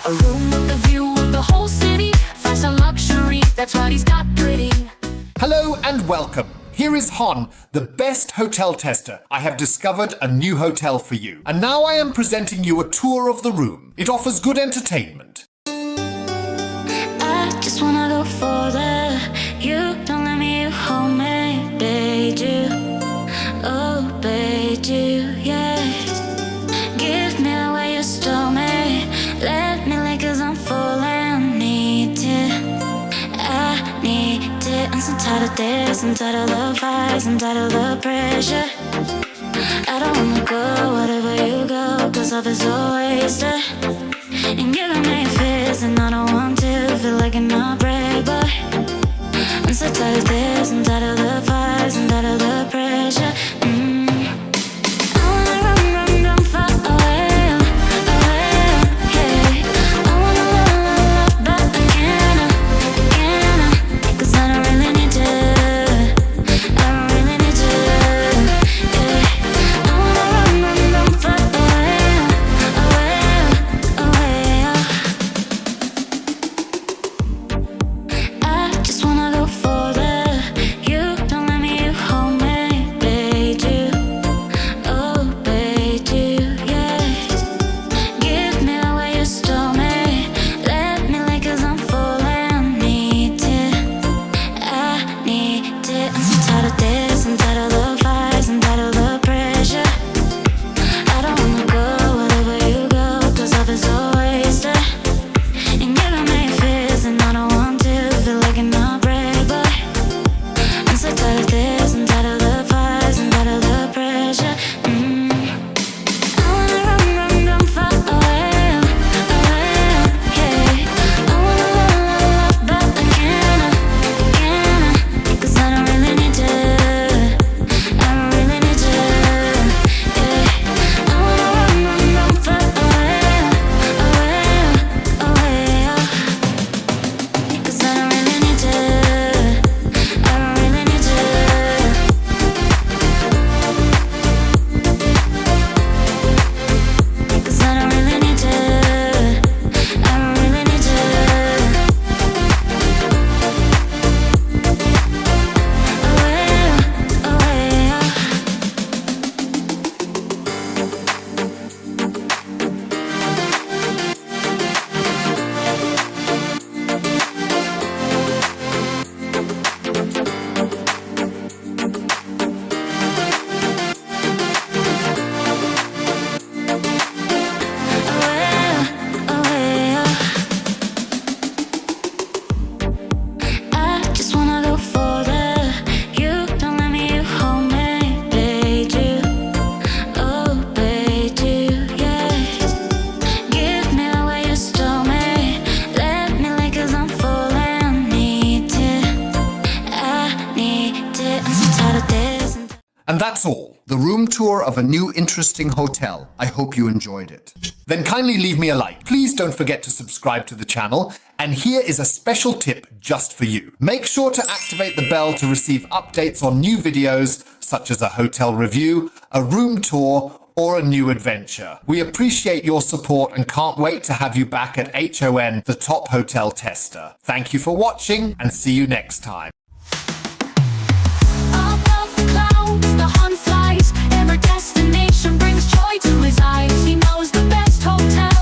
A room with a view of the whole city. Fashion luxury, that's what he's got pretty. Hello and welcome. Here is Han, the best hotel tester. I have discovered a new hotel for you. And now I am presenting you a tour of the room. It offers good entertainment. I just wanna go further. You don't let me hold me, bade you. Oh, bade you, yeah. Give me away you stole me. Let me lick 'cause I'm falling. Need it, I need it. I'm so tired of this, I'm tired of the fights, I'm tired of the pressure. I don't wanna go wherever you go, 'cause love is so wasted. And you got me fist, and I don't want to feel like an outbreak, but I'm so tired of this, I'm tired of the fights, I'm tired of the pressure. I wanna run, run, run far away, away, yeah. I wanna love, love, love, but I can't, 'cause I don't really need you. I don't really need you, yeah. I wanna run, run, run far away, away, away, I just wanna go further. You don't let me hold me, bade you. Oh, bade you, yeah. Give me away you stole me. Let me lick 'cause I'm falling. Need it, I need it. I'm so tired of this, I'm tired of the fights, I'm tired of the pressure. I don't wanna go wherever you go, 'cause love is so wasted. And you got me fist, and I don't want to feel like an outbreak, but I'm so tired of this, I'm tired of the fights, I'm tired of the pressure. I wanna run, run, run far away, away, yeah. I wanna love, love, love, but I can't, 'cause I don't really need you. I don't really need you, yeah. I wanna run, run, run far away, away, away, 'cause I don't really need you. I don't really need you. 'Cause I don't really need you. I don't really need you. Away, away. I just wanna go further. You don't let me hold me, bade you. Oh, bade you, yeah. Give me away you stole me. Let me lick 'cause I'm falling. Need it, I need it. I'm so tired of this. And that's all. The room tour of a new interesting hotel. I hope you enjoyed it. Then kindly leave me a like. Please don't forget to subscribe to the channel. And here is a special tip just for you. Make sure to activate the bell to receive updates on new videos, such as a hotel review, a room tour, or a new adventure. We appreciate your support and can't wait to have you back at HON, the top hotel tester. Thank you for watching and see you next time. Above the clouds, the hunt flies. Every destination brings joy to his eyes. He knows the best hotel